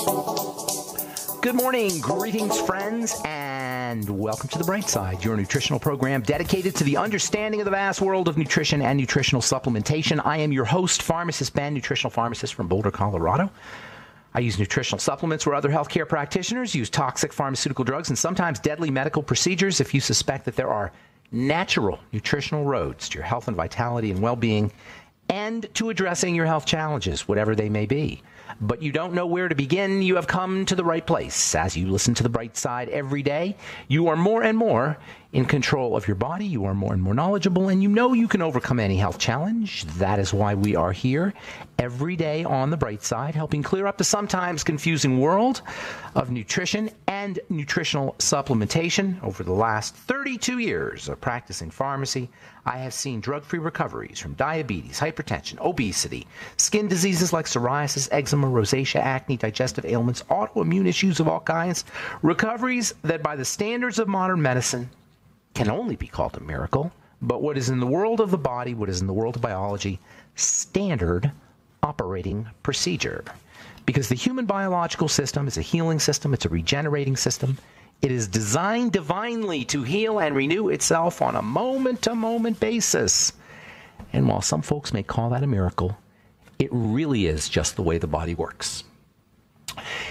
Good morning, greetings, friends, and welcome to The Bright Side, your nutritional program dedicated to the understanding of the vast world of nutrition and nutritional supplementation. I am your host, Pharmacist Ben, nutritional pharmacist from Boulder, Colorado. I use nutritional supplements where other healthcare practitioners use toxic pharmaceutical drugs and sometimes deadly medical procedures. If you suspect that there are natural nutritional roads to your health and vitality and well-being and to addressing your health challenges, whatever they may be, but you don't know where to begin, you have come to the right place. As you listen to The Bright Side every day, you are more and more in control of your body. You are more and more knowledgeable, and you know you can overcome any health challenge. That is why we are here every day on The Bright Side, helping clear up the sometimes confusing world of nutrition and nutritional supplementation. Over the last 32 years of practicing pharmacy, I have seen drug-free recoveries from diabetes, hypertension, obesity, skin diseases like psoriasis, eczema, rosacea, acne, digestive ailments, autoimmune issues of all kinds, recoveries that by the standards of modern medicine can only be called a miracle, but what is in the world of the body, what is in the world of biology, standard operating procedure. Because the human biological system is a healing system, it's a regenerating system. It is designed divinely to heal and renew itself on a moment-to-moment basis. And while some folks may call that a miracle, it really is just the way the body works.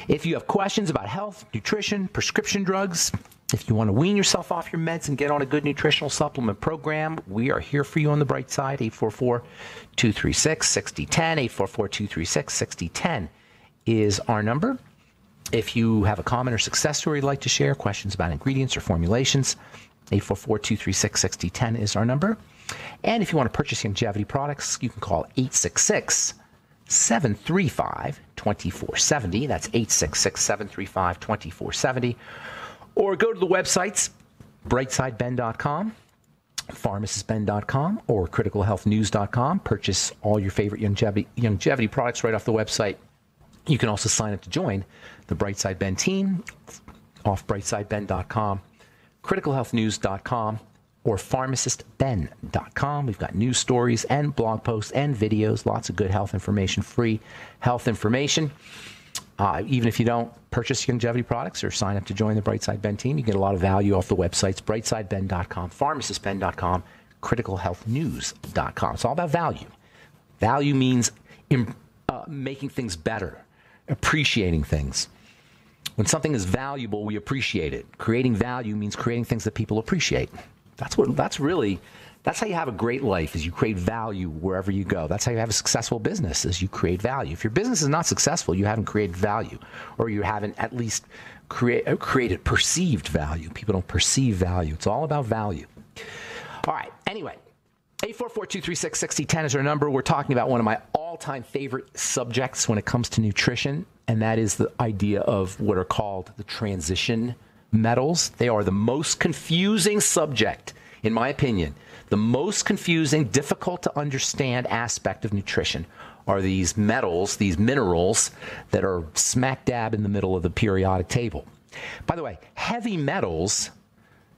If you have questions about health, nutrition, prescription drugs, if you want to wean yourself off your meds and get on a good nutritional supplement program, we are here for you on The Bright Side. 844-236-6010. 844-236-6010 is our number. If you have a comment or success story you'd like to share, questions about ingredients or formulations, 844-236-6010 is our number. And if you want to purchase longevity products, you can call 866-735-2470. That's 866-735-2470. Or go to the websites, brightsideben.com, pharmacistben.com, or criticalhealthnews.com. Purchase all your favorite longevity products right off the website. You can also sign up to join the Brightside Ben team off brightsideben.com, criticalhealthnews.com, or pharmacistben.com. We've got news stories and blog posts and videos, lots of good health information, free health information. Even if you don't purchase longevity products or sign up to join the Brightside Ben team, you get a lot of value off the websites, brightsideben.com, pharmacistben.com, criticalhealthnews.com. It's all about value. Value means making things better, appreciating things. When something is valuable, we appreciate it. Creating value means creating things that people appreciate. That's how you have a great life, is you create value wherever you go. That's how you have a successful business, is you create value. If your business is not successful, you haven't created value, or you haven't at least created perceived value. People don't perceive value. It's all about value. All right. Anyway, 844-236-6010 is our number. We're talking about one of my all-time favorite subjects when it comes to nutrition, and that is the idea of what are called the transition metals. They are the most confusing subject, in my opinion. The most confusing, difficult to understand aspect of nutrition are these metals, these minerals that are smack dab in the middle of the periodic table. By the way, heavy metals,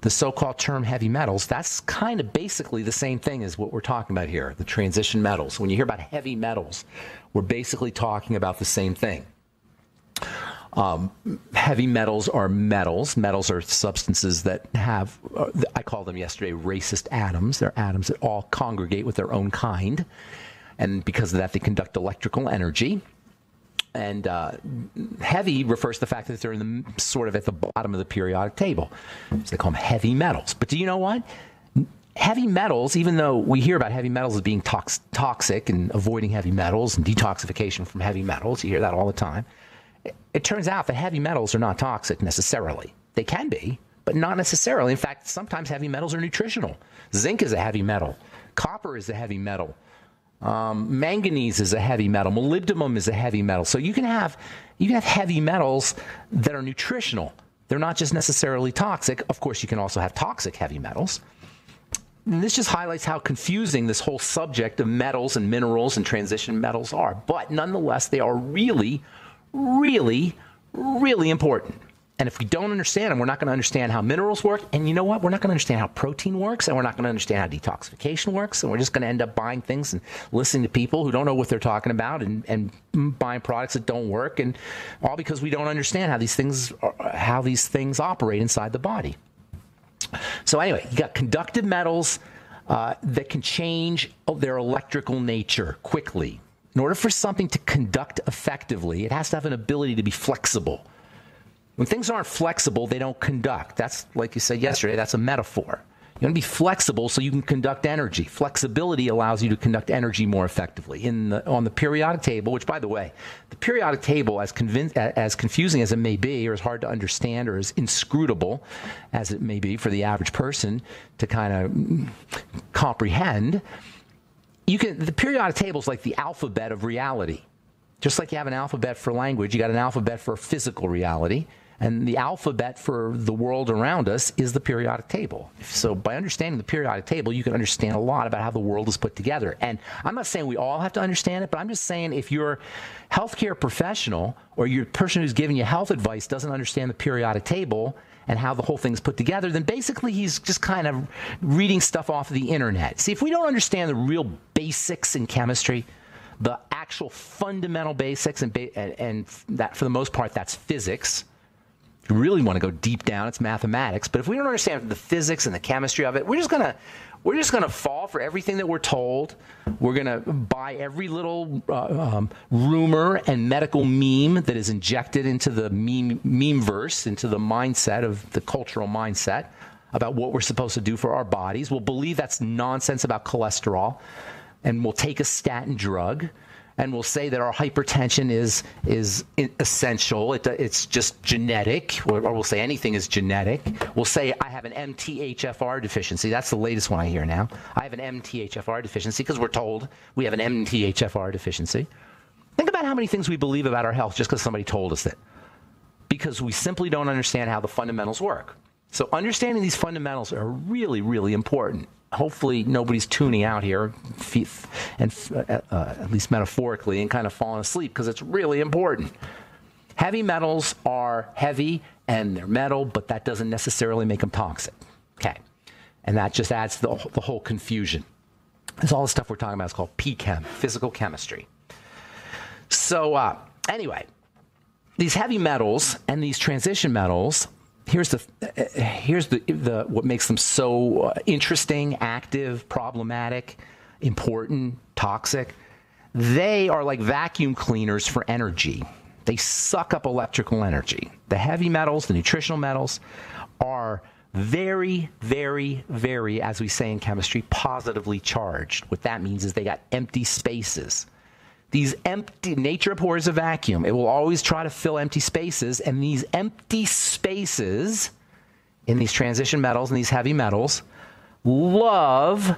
the so-called term heavy metals, that's kind of basically the same thing as what we're talking about here, the transition metals. When you hear about heavy metals, we're basically talking about the same thing. Heavy metals are metals. Metals are substances that have, I called them yesterday, racist atoms. They're atoms that all congregate with their own kind. And because of that, they conduct electrical energy. And heavy refers to the fact that they're in the sort of at the bottom of the periodic table. So they call them heavy metals. But do you know what? Heavy metals, even though we hear about heavy metals as being toxic and avoiding heavy metals and detoxification from heavy metals, you hear that all the time. It turns out that heavy metals are not toxic necessarily. They can be, but not necessarily. In fact, sometimes heavy metals are nutritional. Zinc is a heavy metal. Copper is a heavy metal. Manganese is a heavy metal. Molybdenum is a heavy metal. So you can have heavy metals that are nutritional. They're not just necessarily toxic. Of course, you can also have toxic heavy metals. And this just highlights how confusing this whole subject of metals and minerals and transition metals are. But nonetheless, they are really, really, really important. And if we don't understand them, we're not going to understand how minerals work. And you know what? We're not going to understand how protein works, and we're not going to understand how detoxification works. And we're just going to end up buying things and listening to people who don't know what they're talking about, and buying products that don't work, and all because we don't understand how these things operate inside the body. So anyway, you got conductive metals that can change their electrical nature quickly. In order for something to conduct effectively, it has to have an ability to be flexible. When things aren't flexible, they don't conduct. That's, like you said yesterday, that's a metaphor. You want to be flexible so you can conduct energy. Flexibility allows you to conduct energy more effectively. On the periodic table, which, by the way, the periodic table, as confusing as it may be, or as hard to understand, or as inscrutable as it may be for the average person to kind of comprehend, the periodic table is like the alphabet of reality. Just like you have an alphabet for language, you got an alphabet for physical reality. And the alphabet for the world around us is the periodic table. So by understanding the periodic table, you can understand a lot about how the world is put together. And I'm not saying we all have to understand it, but I'm just saying if your healthcare professional or your person who's giving you health advice doesn't understand the periodic table and how the whole thing's put together, then basically he's just kind of reading stuff off of the internet. See, if we don't understand the real basics in chemistry, the actual fundamental basics, and that for the most part, that's physics. If you really want to go deep down, it's mathematics. But if we don't understand the physics and the chemistry of it, we're just gonna fall for everything that we're told. We're gonna buy every little rumor and medical meme that is injected into the meme verse, into the mindset of the cultural mindset about what we're supposed to do for our bodies. We'll believe that's nonsense about cholesterol, and we'll take a statin drug. And we'll say that our hypertension is essential. It's just genetic, or we'll say anything is genetic. We'll say I have an MTHFR deficiency. That's the latest one I hear now. I have an MTHFR deficiency because we're told we have an MTHFR deficiency. Think about how many things we believe about our health just because somebody told us it. Because we simply don't understand how the fundamentals work. So understanding these fundamentals are really, really important. Hopefully nobody's tuning out here, and at least metaphorically, and kind of falling asleep, because it's really important. Heavy metals are heavy and they're metal, but that doesn't necessarily make them toxic. Okay, and that just adds to the whole confusion. This all the stuff we're talking about is called P-Chem, physical chemistry. So anyway, these heavy metals and these transition metals. Here's what makes them so interesting, active, problematic, important, toxic. They are like vacuum cleaners for energy. They suck up electrical energy. The heavy metals, the nutritional metals, are very, very, very, as we say in chemistry, positively charged. What that means is they got empty spaces. These empty, nature abhors a vacuum. It will always try to fill empty spaces, and these empty spaces in these transition metals and these heavy metals love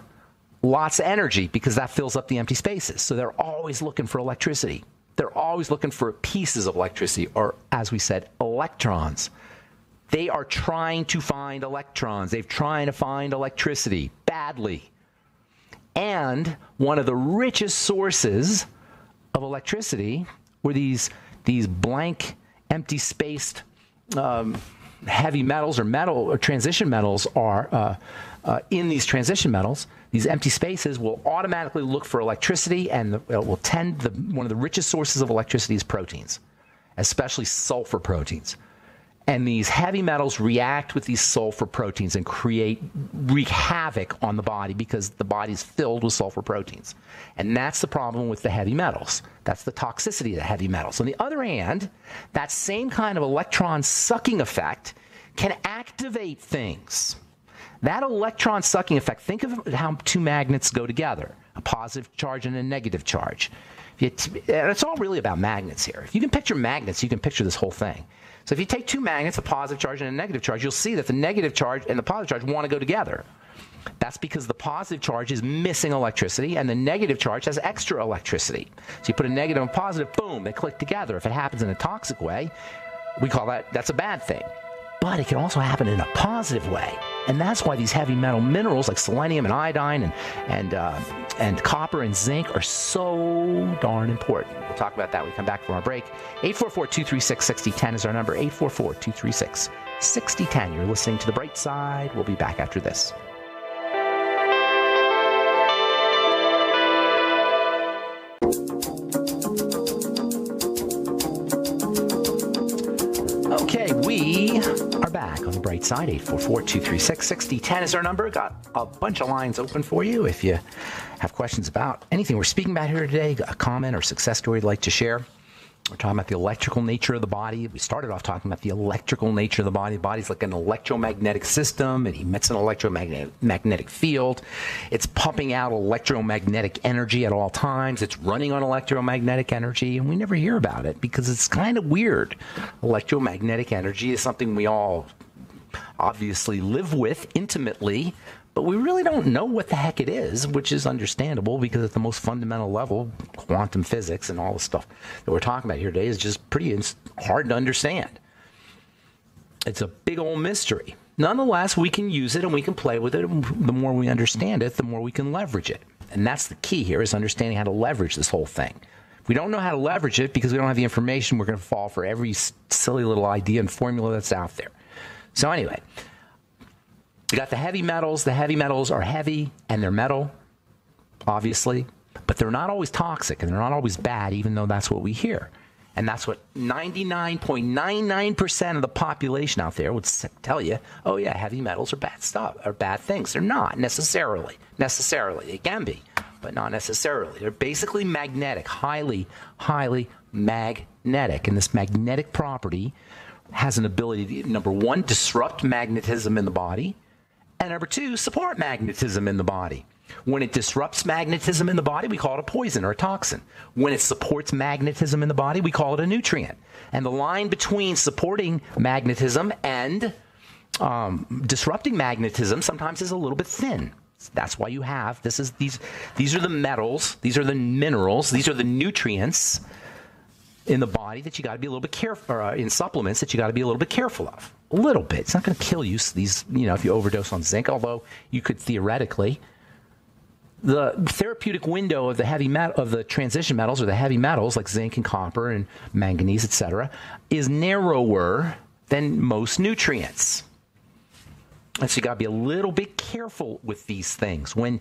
lots of energy because that fills up the empty spaces. So they're always looking for electricity. They're always looking for pieces of electricity, or as we said, electrons. They are trying to find electrons. They're trying to find electricity badly. And one of the richest sources of electricity were these blank, empty spaced heavy metals or transition metals are in these transition metals. These empty spaces will automatically look for electricity, and one of the richest sources of electricity is proteins, especially sulfur proteins. And these heavy metals react with these sulfur proteins and wreak havoc on the body because the body is filled with sulfur proteins. And that's the problem with the heavy metals. That's the toxicity of the heavy metals. On the other hand, that same kind of electron sucking effect can activate things. That electron sucking effect, think of how two magnets go together, a positive charge and a negative charge. It's all really about magnets here. If you can picture magnets, you can picture this whole thing. So if you take two magnets, a positive charge and a negative charge, you'll see that the negative charge and the positive charge want to go together. That's because the positive charge is missing electricity and the negative charge has extra electricity. So you put a negative and positive, boom, they click together. If it happens in a toxic way, we call that's a bad thing. but it can also happen in a positive way. And that's why these heavy metal minerals like selenium and iodine and copper and zinc are so darn important. We'll talk about that when we come back from our break. 844-236-6010 is our number. 844-236-6010. You're listening to The Bright Side. We'll be back after this. Okay, we are back on The Bright Side. 844-236-6010 is our number. Got a bunch of lines open for you. If you have questions about anything we're speaking about here today, a comment or success story you'd like to share. We're talking about the electrical nature of the body. We started off talking about the electrical nature of the body. The body's like an electromagnetic system. It emits an electromagnetic field. It's pumping out electromagnetic energy at all times. It's running on electromagnetic energy, and we never hear about it because it's kind of weird. Electromagnetic energy is something we all obviously live with intimately, but we really don't know what the heck it is, which is understandable because at the most fundamental level, quantum physics and all the stuff that we're talking about here today is just pretty hard to understand. It's a big old mystery. Nonetheless, we can use it and we can play with it. The more we understand it, the more we can leverage it. And that's the key here, is understanding how to leverage this whole thing. If we don't know how to leverage it because we don't have the information, we're going to fall for every silly little idea and formula that's out there. So anyway, you got the heavy metals. The heavy metals are heavy and they're metal, obviously, but they're not always toxic and they're not always bad, even though that's what we hear. And that's what 99.99% of the population out there would tell you. Oh yeah, heavy metals are bad stuff, or bad things. They're not necessarily. They can be, but not necessarily. They're basically magnetic, highly magnetic. And this magnetic property has an ability to, number one, disrupt magnetism in the body, and number two, support magnetism in the body. When it disrupts magnetism in the body, we call it a poison or a toxin. When it supports magnetism in the body, we call it a nutrient. And the line between supporting magnetism and disrupting magnetism sometimes is a little bit thin. That's why you have, these are the metals, these are the minerals, these are the nutrients in the body that you got to be a little bit careful, or in supplements that you got to be a little bit careful of. A little bit. It's not going to kill you, if you overdose on zinc, although you could theoretically. The therapeutic window of the transition metals, or the heavy metals like zinc and copper and manganese, etc., is narrower than most nutrients. And so you got to be a little bit careful with these things. When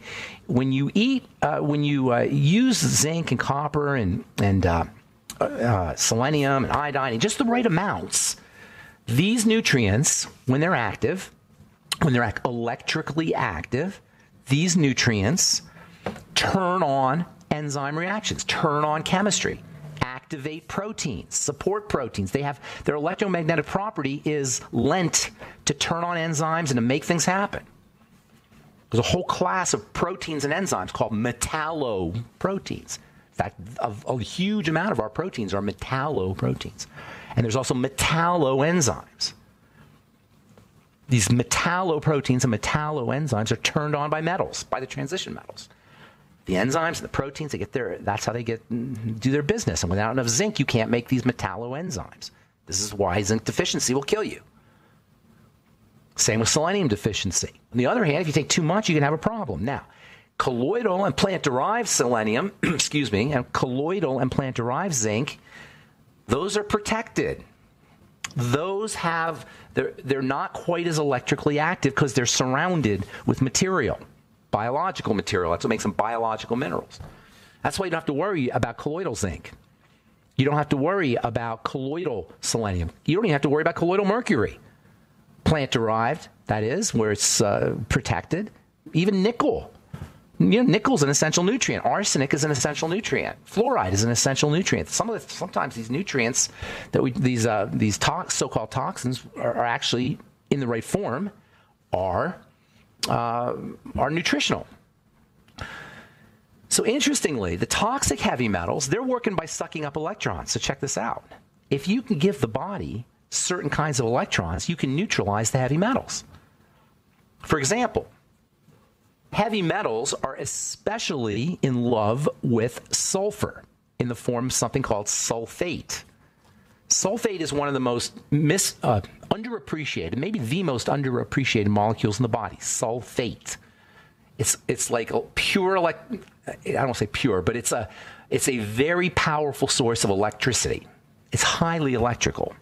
you use zinc and copper and selenium and iodine in just the right amounts, these nutrients, when they're electrically active, these nutrients turn on enzyme reactions, turn on chemistry, activate proteins, support proteins. Their electromagnetic property is lent to turn on enzymes and to make things happen. There's a whole class of proteins and enzymes called metalloproteins. In fact, a huge amount of our proteins are metalloproteins. And there's also metalloenzymes. These metalloproteins and metalloenzymes are turned on by metals, by the transition metals. The enzymes and the proteins, that's how they do their business. And without enough zinc, you can't make these metalloenzymes. This is why zinc deficiency will kill you. Same with selenium deficiency. On the other hand, if you take too much, you can have a problem. Now, colloidal and plant-derived selenium, and colloidal and plant-derived zinc, those are protected. Those they're not quite as electrically active because they're surrounded with material, biological material. That's what makes them biological minerals. That's why you don't have to worry about colloidal zinc. You don't have to worry about colloidal selenium. You don't even have to worry about colloidal mercury. Plant-derived, that is, where it's protected. Even nickel. Nickel's an essential nutrient. Arsenic is an essential nutrient. Fluoride is an essential nutrient. Sometimes these nutrients these so-called toxins are actually in the right form are nutritional. So interestingly, the toxic heavy metals, they're working by sucking up electrons. So check this out. If you can give the body certain kinds of electrons, you can neutralize the heavy metals. For example, heavy metals are especially in love with sulfur in the form of something called sulfate. Sulfate is one of the most underappreciated, maybe the most underappreciated molecules in the body. Sulfate. It's like a pure, I don't want to say pure, but it's a very powerful source of electricity. It's highly electrical.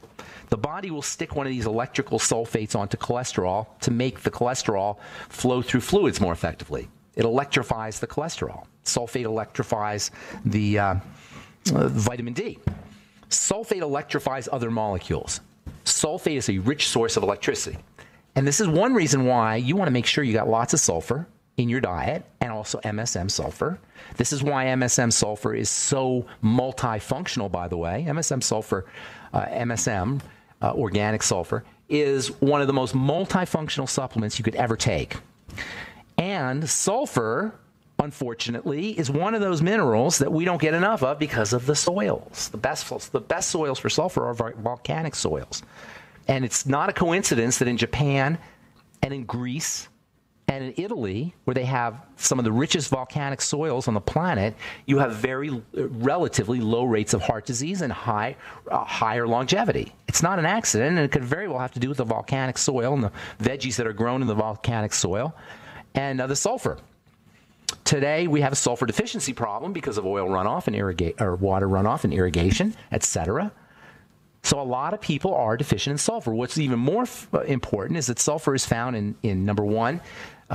The body will stick one of these electrical sulfates onto cholesterol to make the cholesterol flow through fluids more effectively. It electrifies the cholesterol. Sulfate electrifies the vitamin D. Sulfate electrifies other molecules. Sulfate is a rich source of electricity. And this is one reason why you want to make sure you got lots of sulfur in your diet, and also MSM sulfur. This is why MSM sulfur is so multifunctional, by the way. MSM sulfur, organic sulfur, is one of the most multifunctional supplements you could ever take. And sulfur, unfortunately, is one of those minerals that we don't get enough of because of the soils. The best soils for sulfur are volcanic soils. And it's not a coincidence that in Japan and in Greece and in Italy, where they have some of the richest volcanic soils on the planet, you have very relatively low rates of heart disease and higher longevity. It's not an accident, and it could very well have to do with the volcanic soil and the veggies that are grown in the volcanic soil and the sulfur. Today, we have a sulfur deficiency problem because of oil runoff and water runoff and irrigation, etc. So a lot of people are deficient in sulfur. What's even more important is that sulfur is found in number one,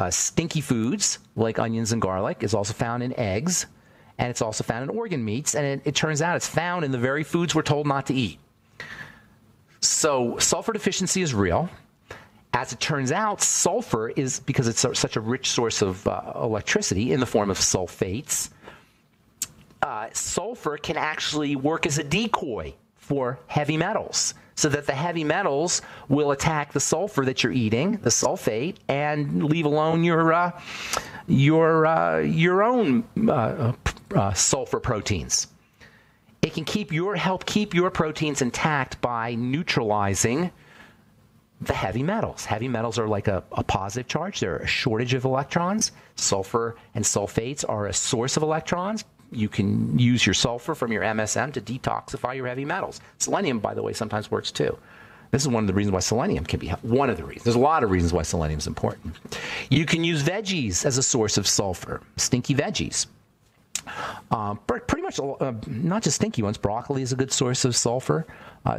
stinky foods like onions and garlic. Is also found in eggs, and it's also found in organ meats. And it turns out it's found in the very foods we're told not to eat. So sulfur deficiency is real. As it turns out, sulfur is, because it's such a rich source of electricity in the form of sulfates, sulfur can actually work as a decoy for heavy metals, so that the heavy metals will attack the sulfur that you're eating, the sulfate, and leave alone your own sulfur proteins. It can help keep your proteins intact by neutralizing the heavy metals. Heavy metals are like a positive charge. They're a shortage of electrons. Sulfur and sulfates are a source of electrons. You can use your sulfur from your MSM to detoxify your heavy metals. Selenium, by the way, sometimes works too. This is one of the reasons why selenium can be one of the reasons. There's a lot of reasons why selenium is important. You can use veggies as a source of sulfur, stinky veggies. Pretty much not just stinky ones. Broccoli is a good source of sulfur.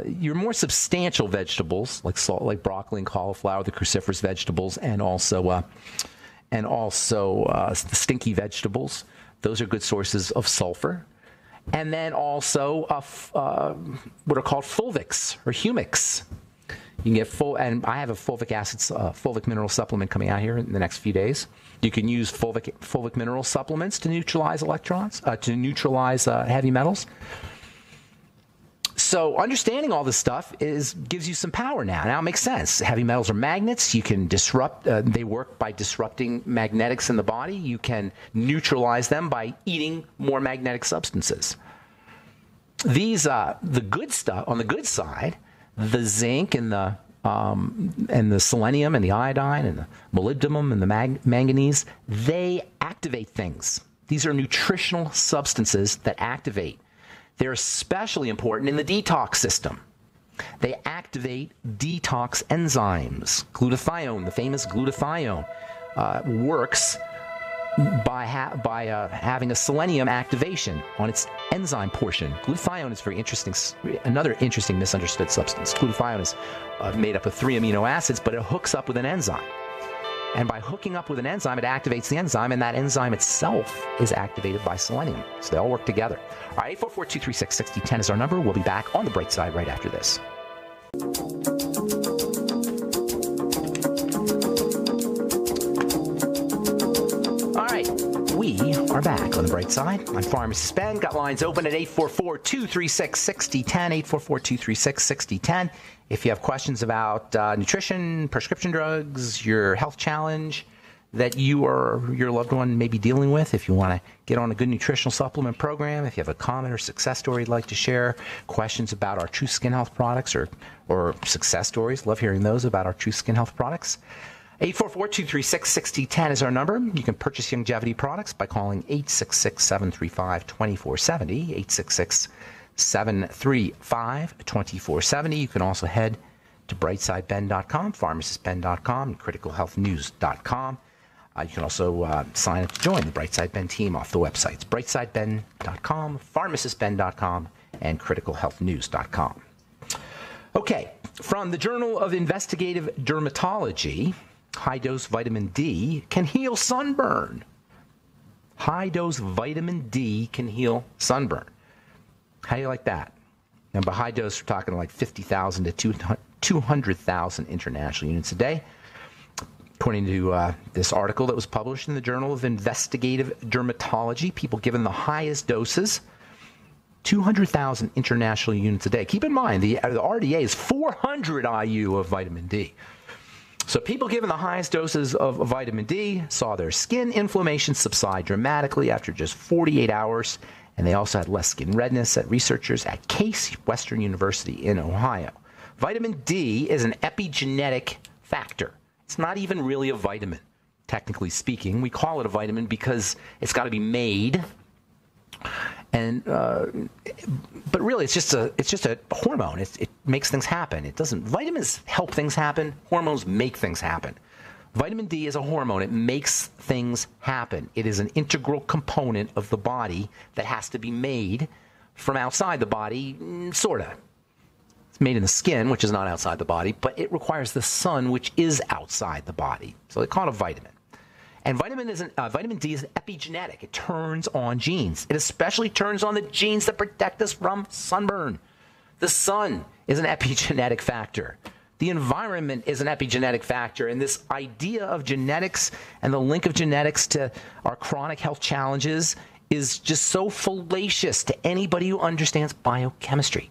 Your more substantial vegetables like broccoli and cauliflower, the cruciferous vegetables, and also the stinky vegetables. Those are good sources of sulfur. And then also what are called fulvics or humics. You can get and I have a fulvic mineral supplement coming out here in the next few days. You can use fulvic mineral supplements to neutralize electrons, to neutralize heavy metals. So understanding all this stuff gives you some power now. Now it makes sense. Heavy metals are magnets. You can disrupt. They work by disrupting magnetics in the body. You can neutralize them by eating more magnetic substances. These the good stuff on the good side, the zinc and the selenium and the iodine and the molybdenum and the manganese, they activate things. These are nutritional substances that activate. They're especially important in the detox system. They activate detox enzymes. Glutathione, the famous glutathione, works by having a selenium activation on its enzyme portion. Glutathione is very interesting. Another interesting misunderstood substance. Glutathione is made up of 3 amino acids, but it hooks up with an enzyme. And by hooking up with an enzyme, it activates the enzyme, and that enzyme itself is activated by selenium. So they all work together. All right, 844-236-6010 is our number. We'll be back on the bright side right after this. All right, we are back on the bright side. I'm Pharmacist Ben. Got lines open at 844-236-6010, 844-236-6010. If you have questions about nutrition, prescription drugs, your health challenge that you or your loved one may be dealing with, if you want to get on a good nutritional supplement program, if you have a comment or success story you'd like to share, questions about our True Skin Health products or success stories, love hearing those about our True Skin Health products. 844-236-6010 is our number. You can purchase longevity products by calling 866-735-2470, 888-735-2470. You can also head to brightsideben.com, pharmacistben.com, and criticalhealthnews.com. You can also sign up to join the Brightside Ben team off the websites, brightsideben.com, pharmacistben.com, and criticalhealthnews.com. Okay, from the Journal of Investigative Dermatology, high-dose vitamin D can heal sunburn. High-dose vitamin D can heal sunburn. How do you like that? And by high dose, we're talking like 50,000 to 200,000 international units a day. According to this article that was published in the Journal of Investigative Dermatology, people given the highest doses, 200,000 international units a day. Keep in mind, the RDA is 400 IU of vitamin D. So people given the highest doses of vitamin D saw their skin inflammation subside dramatically after just 48 hours, and they also had less skin redness, said researchers at Case Western University in Ohio. Vitamin D is an epigenetic factor. It's not even really a vitamin, technically speaking. We call it a vitamin because it's got to be made, and but really it's just a hormone. It makes things happen. It doesn't. Vitamins help things happen. Hormones make things happen. Vitamin D is a hormone. It makes things happen. It is an integral component of the body that has to be made from outside the body, sort of. It's made in the skin, which is not outside the body, but it requires the sun, which is outside the body. So they call it a vitamin. And vitamin D is epigenetic. It turns on genes. It especially turns on the genes that protect us from sunburn. The sun is an epigenetic factor. The environment is an epigenetic factor. And this idea of genetics and the link of genetics to our chronic health challenges is just so fallacious to anybody who understands biochemistry.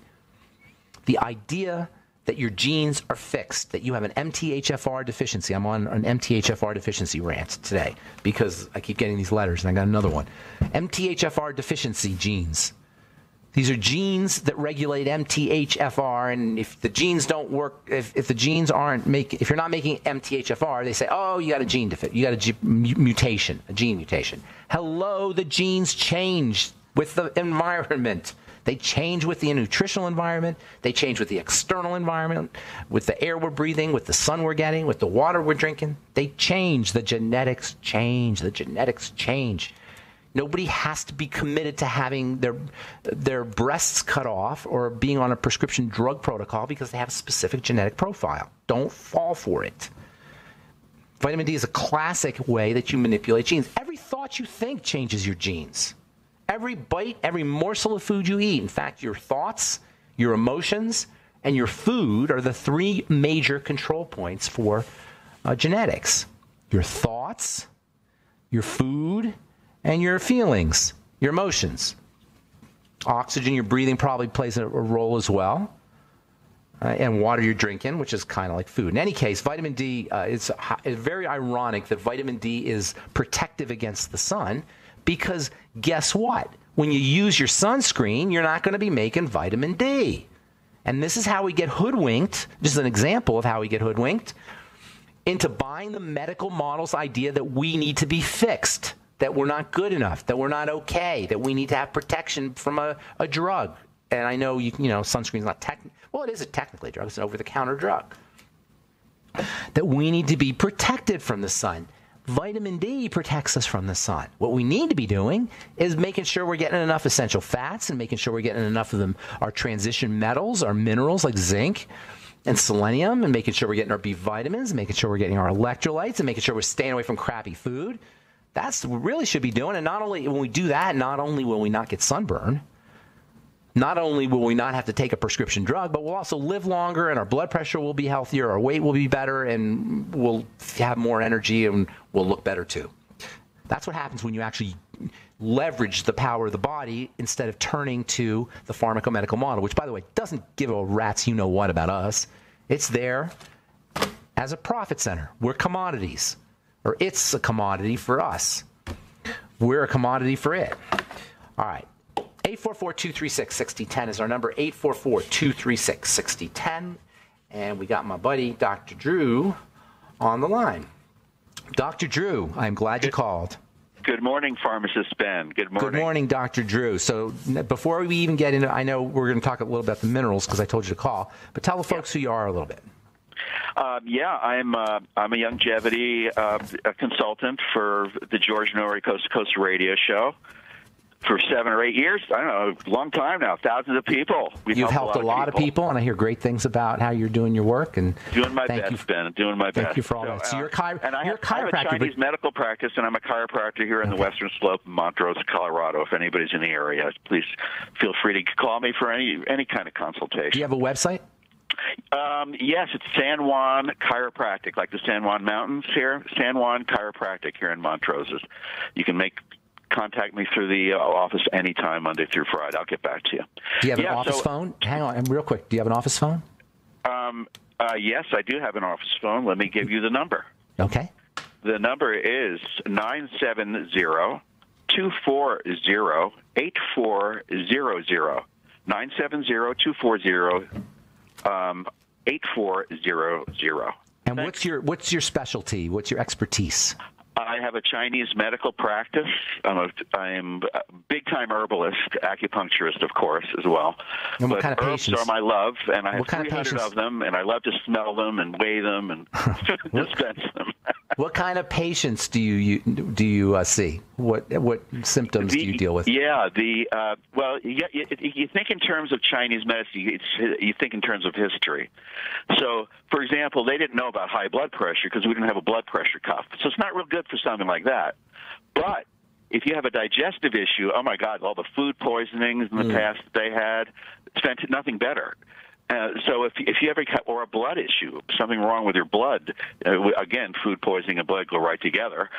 The idea that your genes are fixed, that you have an MTHFR deficiency. I'm on an MTHFR deficiency rant today because I keep getting these letters, and I got another one. MTHFR deficiency genes. These are genes that regulate MTHFR, and if the genes don't work, if the genes if you're not making MTHFR, they say, oh, you got a gene deficit, you got a mutation, a gene mutation. Hello, the genes change with the environment. They change with the nutritional environment. They change with the external environment, with the air we're breathing, with the sun we're getting, with the water we're drinking. They change. The genetics change. The genetics change. Nobody has to be committed to having their breasts cut off or being on a prescription drug protocol because they have a specific genetic profile. Don't fall for it. Vitamin D is a classic way that you manipulate genes. Every thought you think changes your genes. Every bite, every morsel of food you eat. In fact, your thoughts, your emotions, and your food are the three major control points for genetics. Your thoughts, your food, and your feelings, your emotions. Oxygen you're breathing probably plays a role as well. And water you're drinking, which is kind of like food. In any case, vitamin D, it's very ironic that vitamin D is protective against the sun. Because guess what? When you use your sunscreen, you're not going to be making vitamin D. And this is how we get hoodwinked. This is an example of how we get hoodwinked into buying the medical model's idea that we need to be fixed, that we're not good enough, that we're not okay, that we need to have protection from a drug. And I know, sunscreen's not well, it is technically a drug. It's an over-the-counter drug. That we need to be protected from the sun. Vitamin D protects us from the sun. What we need to be doing is making sure we're getting enough essential fats and making sure we're getting enough of them, our transition metals, our minerals like zinc and selenium, and making sure we're getting our B vitamins, and making sure we're getting our electrolytes, and making sure we're staying away from crappy food. That's what we really should be doing. And not only when we do that, not only will we not get sunburn, not only will we not have to take a prescription drug, but we'll also live longer and our blood pressure will be healthier, our weight will be better, and we'll have more energy and we'll look better too. That's what happens when you actually leverage the power of the body instead of turning to the pharmacomedical model, which, by the way, doesn't give a rat's you-know-what about us. It's there as a profit center. We're commodities, or it's a commodity for us. We're a commodity for it. All right. 844-236-6010 is our number, 844-236-6010. And we got my buddy, Dr. Drew, on the line. Dr. Drew, I'm glad you called. Good morning, Pharmacist Ben. Good morning. Good morning, Dr. Drew. So before we even get into, I know we're going to talk a little about the minerals because I told you to call, but tell the folks who you are a little bit. I'm a longevity consultant for the George Norrie Coast to Coast radio show for 7 or 8 years. I don't know, long time now, thousands of people. You've helped a lot of people, and I hear great things about how you're doing your work. And doing my best, Ben. Doing my best. Thank you for all that. So you're a chiropractor. I have a Chinese medical practice, and I'm a chiropractor here in the Western Slope of Montrose, Colorado. If anybody's in the area, please feel free to call me for any kind of consultation. Do you have a website? Yes, it's San Juan Chiropractic, like the San Juan Mountains here. San Juan Chiropractic here in Montrose. You can contact me through the office anytime, Monday through Friday. I'll get back to you. Do you have an office phone? Hang on, real quick. Do you have an office phone? Yes, I do have an office phone. Let me give you the number. Okay. The number is 970-240-8400. 970-240-8400. And what's your specialty? What's your expertise? I have a Chinese medical practice. I'm a big-time herbalist, acupuncturist, of course, as well. And what kind of herbs patients? are my love, and I have 300 patients? of them, and I love to smell them and weigh them and dispense them. What kind of patients do you see? What symptoms do you deal with? Yeah, well, you think in terms of Chinese medicine. You think in terms of history. So, for example, they didn't know about high blood pressure because we didn't have a blood pressure cuff. So it's not real good for something like that. But if you have a digestive issue, oh my God, all the food poisonings in the past that they had, it's nothing better. So if you ever or a blood issue, something wrong with your blood, again, food poisoning and blood go right together.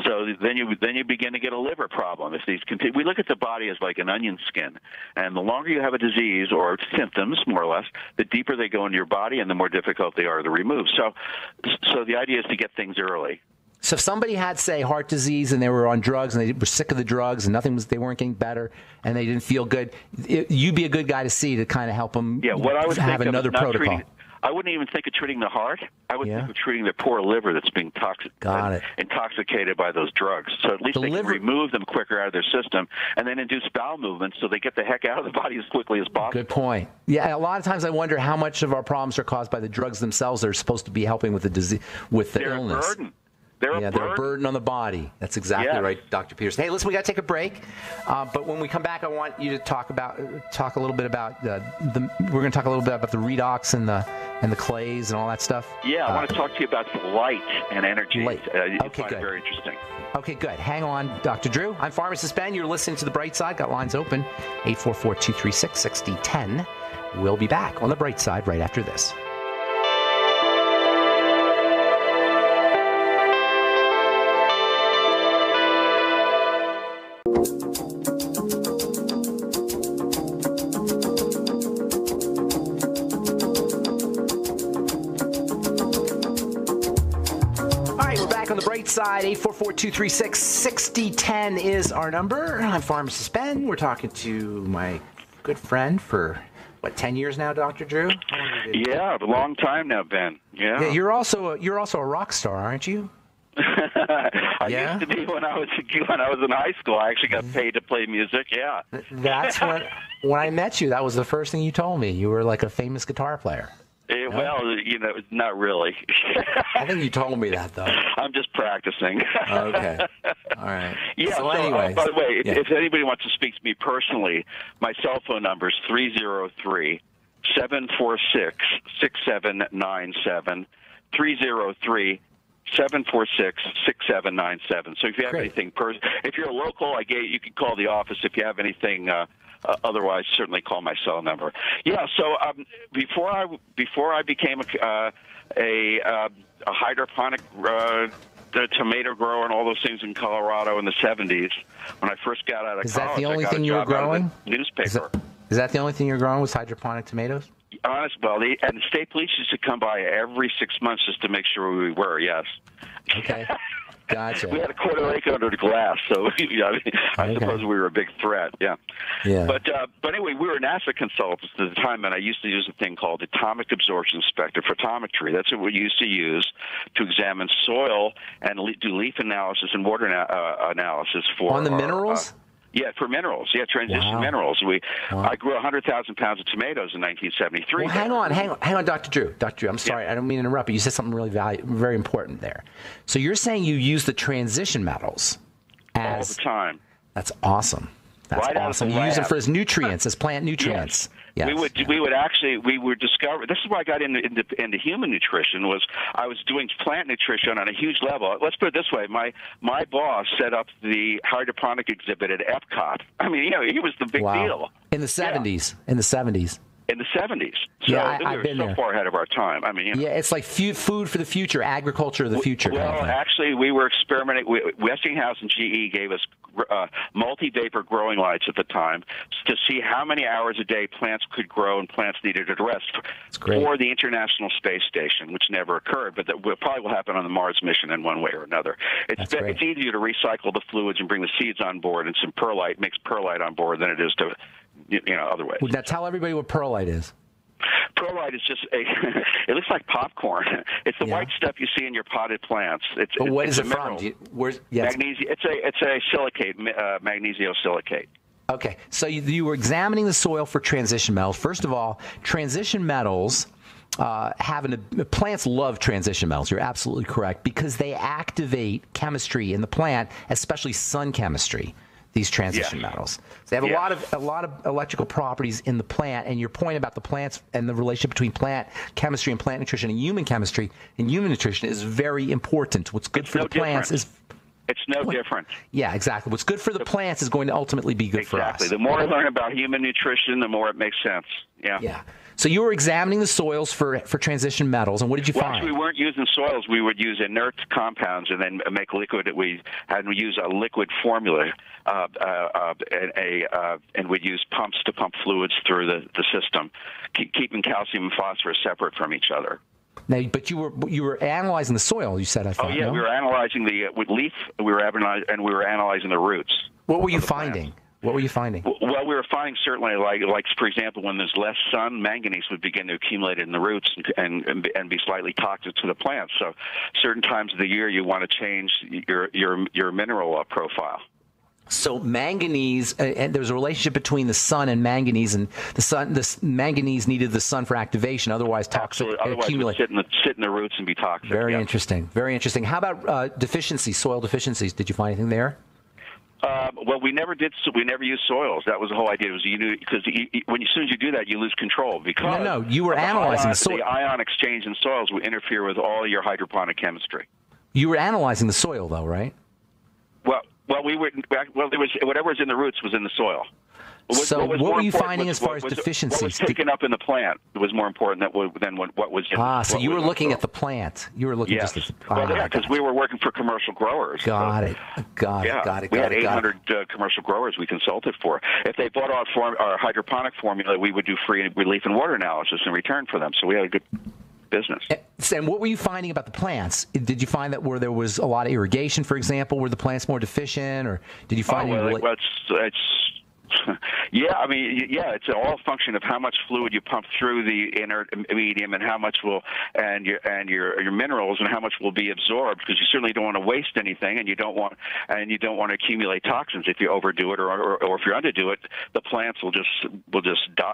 So then you begin to get a liver problem. If these continue, we look at the body as like an onion skin, and the longer you have a disease or symptoms, more or less, the deeper they go into your body, and the more difficult they are to remove. So the idea is to get things early. So if somebody had, say, heart disease and they were on drugs and they were sick of the drugs and they weren't getting better and they didn't feel good, you'd be a good guy to see to kind of help them what I would have another protocol. I wouldn't even think of treating the heart. I would think of treating the poor liver that's being intoxicated by those drugs. So at least they can remove them quicker out of their system and then induce bowel movements so they get the heck out of the body as quickly as possible. Good point. Yeah, a lot of times I wonder how much of our problems are caused by the drugs themselves that are supposed to be helping with the disease, with the illness. They're a burden. They're a burden on the body. That's exactly right, Dr. Peterson. Hey, listen, we got to take a break, but when we come back, I want you to talk a little bit about we're going to talk a little bit about the redox and the clays and all that stuff. Yeah, I want to talk to you about light and energy. Light. Okay, good. Very interesting. Okay, good. Hang on, Dr. Drew. I'm Pharmacist Ben. You're listening to The Bright Side. Got lines open, 844-236-6010. We'll be back on The Bright Side right after this. Side 844-236-6010 is our number. I'm Pharmacist Ben. We're talking to my good friend for 10 years now, Dr. Drew? Yeah, a long time now, Ben. Yeah. You're also a rock star, aren't you? I used to be when I was in high school. I actually got paid to play music. Yeah. That's when I met you. That was the first thing you told me. You were like a famous guitar player. Well, not really. I think you told me that, though. I'm just practicing. Okay. All right. Yeah, so anyway. By the way, if anybody wants to speak to me personally, my cell phone number is 303-746-6797, 303-746-6797. So if you have anything, if you're a local, you can call the office. If you have anything otherwise, certainly call my cell number. Yeah. So before I became a hydroponic tomato grower and all those things in Colorado in the 70s, when I first got out of college, is that the only thing you were growing? Newspaper. Is that the only thing you're growing was hydroponic tomatoes? Honest, well, the state police used to come by every 6 months just to make sure we were. Yes. Okay. Gotcha. We had a quarter acre under the glass, so I suppose we were a big threat. Yeah. But anyway, we were NASA consultants at the time, and I used to use a thing called atomic absorption spectrophotometry. That's what we used to use to examine soil and do leaf analysis and water analysis for on the minerals. For minerals. Transition minerals. I grew 100,000 pounds of tomatoes in 1973. Well, hang on, Dr. Drew. Dr. Drew, I'm sorry, I don't mean to interrupt, but you said something really very important there. So you're saying you use the transition metals all the time. That's awesome. That's awesome. You use them for as nutrients, as plant nutrients. Yes. We would discover. This is why I got into human nutrition. I was doing plant nutrition on a huge level. Let's put it this way: my boss set up the hydroponic exhibit at Epcot. I mean, he was the big deal in the 70s. In the 70s. In the 70s. So I've been so far ahead of our time. I mean, it's like food for the future, agriculture of the future. Well, actually, we were experimenting. Westinghouse and GE gave us multi-vapor growing lights at the time to see how many hours a day plants could grow and plants needed to rest for the International Space Station, which never occurred, but that probably will happen on the Mars mission in one way or another. It's easier to recycle the fluids and bring the seeds on board and some perlite, mix perlite on board than it is to other ways. Now tell everybody what perlite is. Perlite is just it looks like popcorn. It's the white stuff you see in your potted plants. What is it from? Magnesium. It's a silicate, magnesiosilicate. Okay, so you were examining the soil for transition metals. First of all, transition metals plants love transition metals. You're absolutely correct, because they activate chemistry in the plant, especially sun chemistry. These transition metals. So they have a lot of electrical properties in the plant, and your point about the plants and the relationship between plant chemistry and plant nutrition and human chemistry and human nutrition is very important. What's good for the plants is it's no different. Yeah, exactly. What's good for the plants is going to ultimately be good for us. Exactly. The more I learn about human nutrition, the more it makes sense. Yeah. So you were examining the soils for transition metals, and what did you find? Actually, we weren't using soils. We would use inert compounds and then make liquid. We use a liquid formula, and we'd use pumps to pump fluids through the system, keeping calcium and phosphorus separate from each other. Now, but you were analyzing the soil. You said, I thought. Oh yeah, no? we were analyzing with leaf. We were analyzing the roots. What were you finding? Plants. What were you finding? Well, we were finding certainly, like for example, when there's less sun, manganese would begin to accumulate in the roots and be slightly toxic to the plants. So, certain times of the year, you want to change your mineral profile. So manganese, and there was a relationship between the sun and manganese, and the manganese needed the sun for activation, otherwise toxic accumulate. It would sit in the roots and be toxic. Very interesting. Very interesting. How about deficiencies, soil deficiencies? Did you find anything there? Well, we never did. We never used soils. That was the whole idea. Was because as soon as you do that, you lose control. Because no, you were analyzing the soil. The ion exchange in soils would interfere with all your hydroponic chemistry. You were analyzing the soil, though, right? Well, there was whatever was in the roots was in the soil. So what were you finding as far as deficiencies? What was taken up in the plant was more important than what was in the soil. So you were looking at the plant. You were looking just at the plant. Well, because we were working for commercial growers. Got it. We had 800 commercial growers we consulted for. If they bought our hydroponic formula, we would do free relief and water analysis in return for them. So we had a good business. And what were you finding about the plants? Did you find that where there was a lot of irrigation, for example, were the plants more deficient, or did you find it's all a function of how much fluid you pump through the inert medium, and how much your minerals and how much will be absorbed, because you certainly don't want to waste anything, and you don't want to accumulate toxins if you overdo it, or if you underdo it, the plants will just die.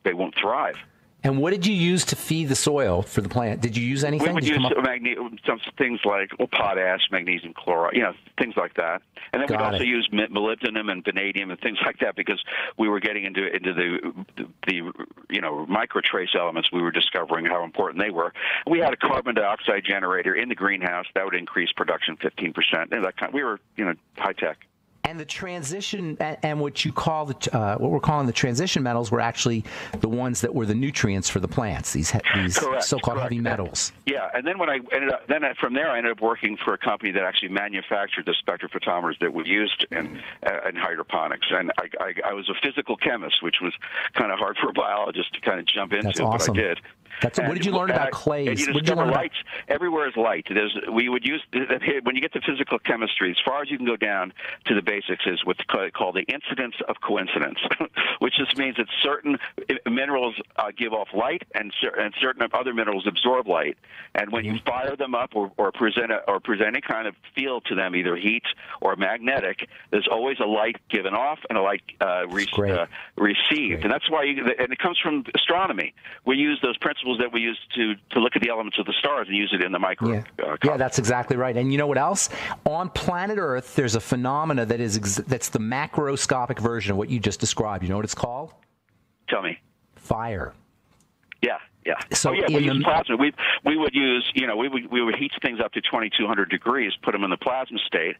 They won't thrive. And what did you use to feed the soil for the plant? Did you use anything? We would use some things like potash, magnesium chloride, things like that. And then we'd also use molybdenum and vanadium and things like that, because we were getting into the micro trace elements. We were discovering how important they were. We had a carbon dioxide generator in the greenhouse that would increase production 15%. And we were high tech. And the transition, and what you call what we're calling the transition metals, were actually the ones that were the nutrients for the plants. These so-called heavy metals. Yeah, and then from there I ended up working for a company that actually manufactured the spectrophotometers that we used in hydroponics. And I was a physical chemist, which was kind of hard for a biologist to kind of jump into, That's awesome. But I did. What did you learn about clays? You What did you learn lights. Everywhere is light. We would use, when you get to physical chemistry, as far as you can go down to the basics, is what's called the incidence of coincidence, which just means that certain minerals give off light and certain other minerals absorb light. And when you fire them up or present any kind of field to them, either heat or magnetic, there's always a light given off and a light received. And that's why, and it comes from astronomy. We use those principles that we use to look at the elements of the stars and use it in the micro. Yeah, that's exactly right. And you know what else? On planet Earth, there's a phenomena that's the macroscopic version of what you just described. You know what it's called? Tell me. Fire. Yeah. So we use plasma. We would use, we would heat things up to 2,200 degrees, put them in the plasma state,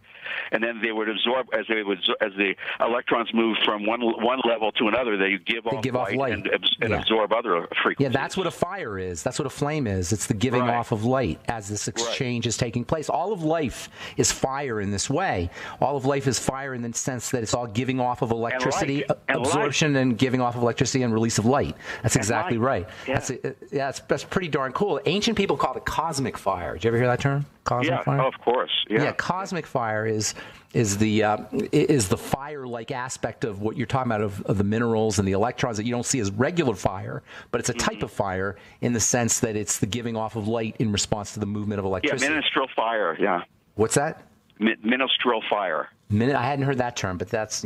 and then they would absorb as the electrons move from one level to another. They give off light and absorb other frequencies. Yeah, that's what a fire is. That's what a flame is. It's the giving off of light as this exchange is taking place. All of life is fire in this way. All of life is fire in the sense that it's all giving off of electricity, absorption and giving off of electricity and release of light. That's exactly right. Yeah. That's pretty darn cool. Ancient people called it cosmic fire. Did you ever hear that term? Cosmic fire? Of course. Yeah, cosmic fire is the fire-like aspect of what you're talking about of the minerals and the electrons that you don't see as regular fire, but it's a type of fire in the sense that it's the giving off of light in response to the movement of electricity. Yeah, ministerial fire. Yeah. What's that? Ministerial fire. I hadn't heard that term, but that's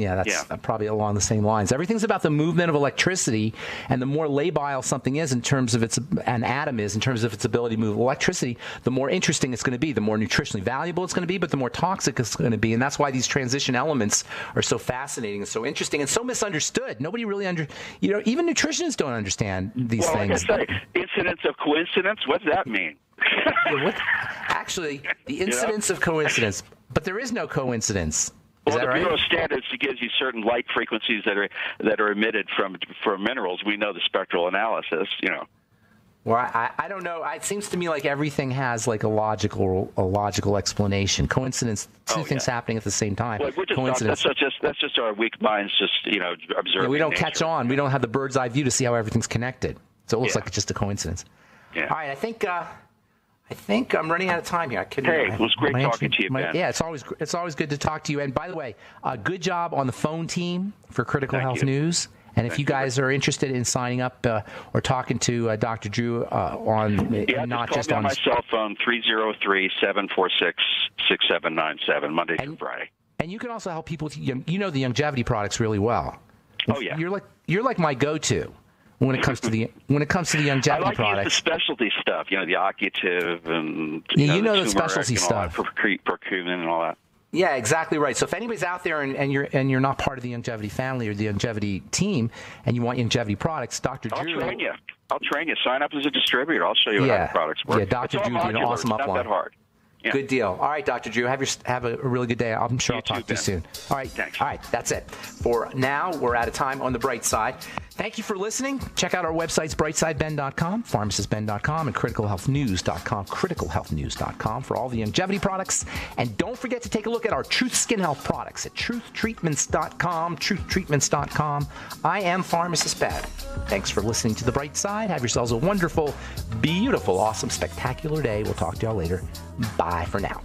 probably along the same lines. Everything's about the movement of electricity, and the more labile something is in terms of an atom is in terms of its ability to move electricity, the more interesting it's going to be, the more nutritionally valuable it's going to be, but the more toxic it's going to be. And that's why these transition elements are so fascinating and so interesting and so misunderstood. Nobody really even nutritionists don't understand these things. Like I say, incidence of coincidence. What does that mean? Actually, the incidence of coincidence, but there is no coincidence. Well, the Bureau of Standards gives you certain light frequencies that are emitted from minerals. We know the spectral analysis. Well, I don't know. It seems to me like everything has like a logical explanation. Coincidence, two things happening at the same time. Well, coincidence. That's just our weak minds just observing. Yeah, we don't nature. Catch on. We don't have the bird's eye view to see how everything's connected. So it looks like it's just a coincidence. Yeah. All right, I think I'm running out of time here. It was great talking to you, Ben. Yeah, it's always good to talk to you. And by the way, good job on the phone team for Critical Health News. And if you guys are interested in signing up or talking to Dr. Drew not just on my cell phone, 303-746-6797, Monday through Friday. And you can also help people with the longevity products really well. Oh yeah, you're like my go-to. When it comes to the longevity products, the specialty stuff, the occutive and the specialty stuff, curcumin and all that. Yeah, exactly right. So if anybody's out there and you're not part of the longevity family or the longevity team, and you want longevity products, Dr. Drew, I'll train you. Sign up as a distributor. I'll show you how the products work. Yeah, Dr. Drew will be an awesome upline. Not that hard. Yeah. Good deal. All right, Dr. Drew, have a really good day. I'm sure I'll talk to you soon. All right, thanks. All right, that's it. For now, we're out of time on the bright side. Thank you for listening. Check out our websites, brightsideben.com, pharmacistben.com, and criticalhealthnews.com, criticalhealthnews.com for all the longevity products. And don't forget to take a look at our Truth Skin Health products at truthtreatments.com, truthtreatments.com. I am Pharmacist Ben. Thanks for listening to The Bright Side. Have yourselves a wonderful, beautiful, awesome, spectacular day. We'll talk to y'all later. Bye for now.